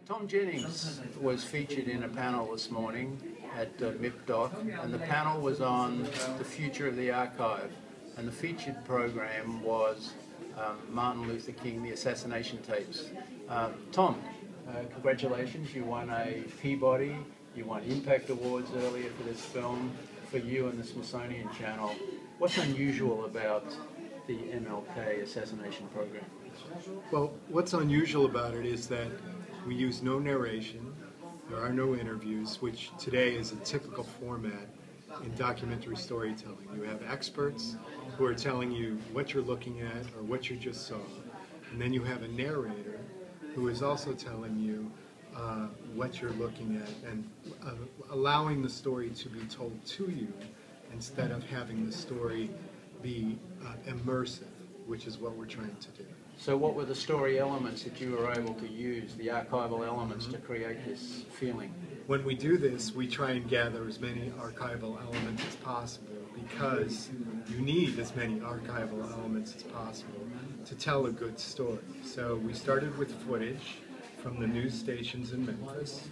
Tom Jennings was featured in a panel this morning at MIPDoc, and the panel was on the future of the archive. And the featured program was Martin Luther King, The Assassination Tapes. Tom, congratulations, you won a Peabody, you won Impact Awards earlier for this film, for you and the Smithsonian Channel. What's unusual about the MLK assassination program? Well, what's unusual about it is that we use no narration, there are no interviews, which today is a typical format in documentary storytelling. You have experts who are telling you what you're looking at or what you just saw, and then you have a narrator who is also telling you what you're looking at and allowing the story to be told to you instead of having the story be immersive, which is what we're trying to do. So what were the story elements that you were able to use, the archival elements, to create this feeling? When we do this, we try and gather as many archival elements as possible because you need as many archival elements as possible to tell a good story. So we started with footage from the news stations in Memphis,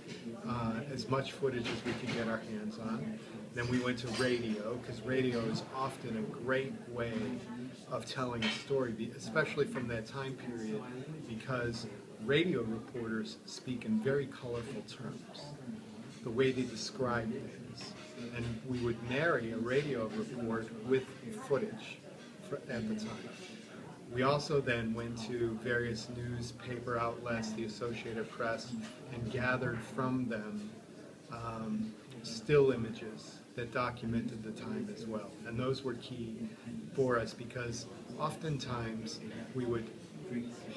as much footage as we could get our hands on. Then we went to radio, because radio is often a great way of telling a story, especially from that time period, because radio reporters speak in very colorful terms, the way they describe things. And we would narrate a radio report with footage at the time. We also then went to various newspaper outlets, the Associated Press, and gathered from them still images that documented the time as well. And those were key for us because oftentimes we would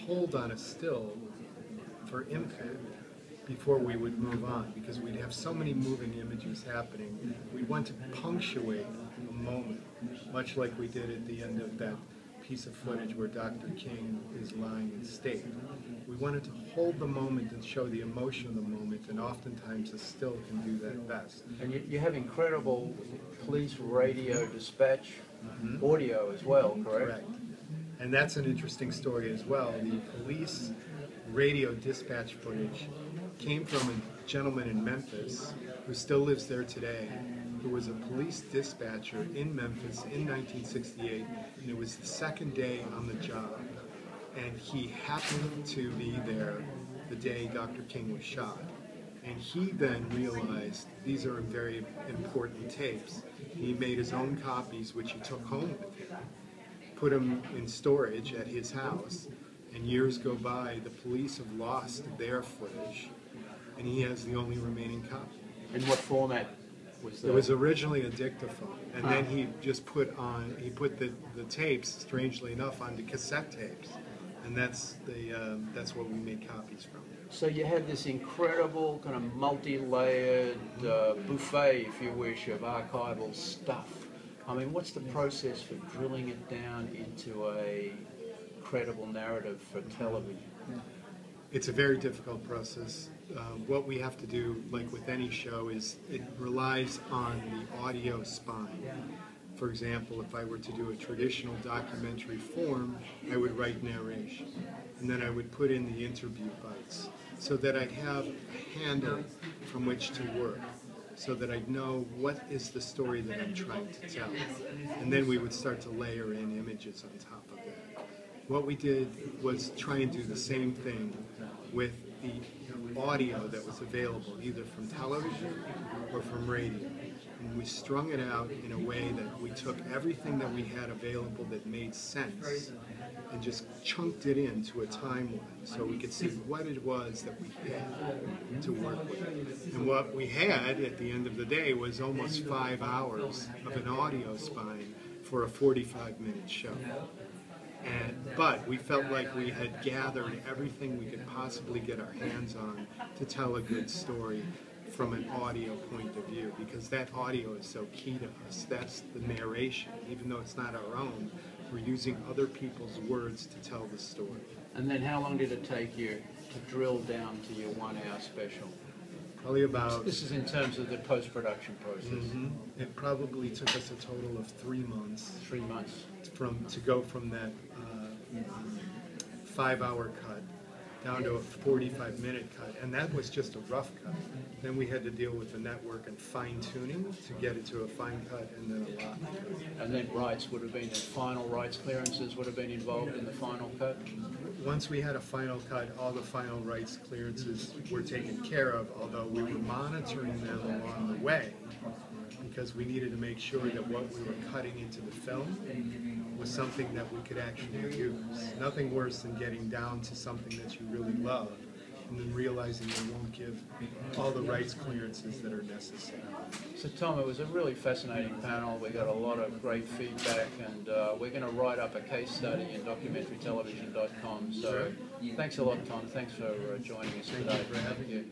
hold on a still for impact before we would move on because we'd have so many moving images happening. We want to punctuate a moment, much like we did at the end of that piece of footage where Dr. King is lying in state. We wanted to hold the moment and show the emotion of the moment, and oftentimes a still can do that best. And you have incredible police radio dispatch audio as well, correct? Correct. And that's an interesting story as well. The police radio dispatch footage came from a gentleman in Memphis who still lives there today, who was a police dispatcher in Memphis in 1968, and it was the second day on the job. And he happened to be there the day Dr. King was shot. And he then realized these are very important tapes. He made his own copies, which he took home with him, put them in storage at his house, and years go by, the police have lost their footage, and he has the only remaining copy. In what format was that? It was originally a dictaphone, and then he just put the tapes, strangely enough, onto cassette tapes, and that's what we made copies from. So you have this incredible kind of multi-layered buffet, if you wish, of archival stuff. I mean, what's the process for drilling it down into a credible narrative for television? It's a very difficult process. What we have to do, like with any show, is it relies on the audio spine. For example, if I were to do a traditional documentary form, I would write narration, and then I would put in the interview bites so that I'd have a handle from which to work, so that I'd know what is the story that I'm trying to tell. And then we would start to layer in images on top of that. What we did was try and do the same thing with the audio that was available, either from television or from radio. And we strung it out in a way that we took everything that we had available that made sense and just chunked it into a timeline so we could see what it was that we had to work with. And what we had at the end of the day was almost 5 hours of an audio spine for a 45-minute show. But we felt like we had gathered everything we could possibly get our hands on to tell a good story from an audio point of view, because that audio is so key to us. That's the narration. Even though it's not our own, we're using other people's words to tell the story. And then how long did it take you to drill down to your 1 hour special? Probably about... This is in terms of the post-production process. It probably took us a total of 3 months. 3 months. To go from that 5 hour cut down to a 45-minute cut, and that was just a rough cut. Then we had to deal with the network and fine-tuning to get it to a fine cut and then a lot. And then rights would have been, the final rights clearances would have been involved in the final cut? Once we had a final cut, all the final rights clearances were taken care of, although we were monitoring them along the way because we needed to make sure that what we were cutting into the film was something that we could actually use. Nothing worse than getting down to something that you really love and then realizing they won't give all the rights clearances that are necessary. So Tom, it was a really fascinating panel. We got a lot of great feedback, and we're going to write up a case study in documentarytelevision.com. So thanks a lot, Tom. Thanks for joining us today. Thank you for having me.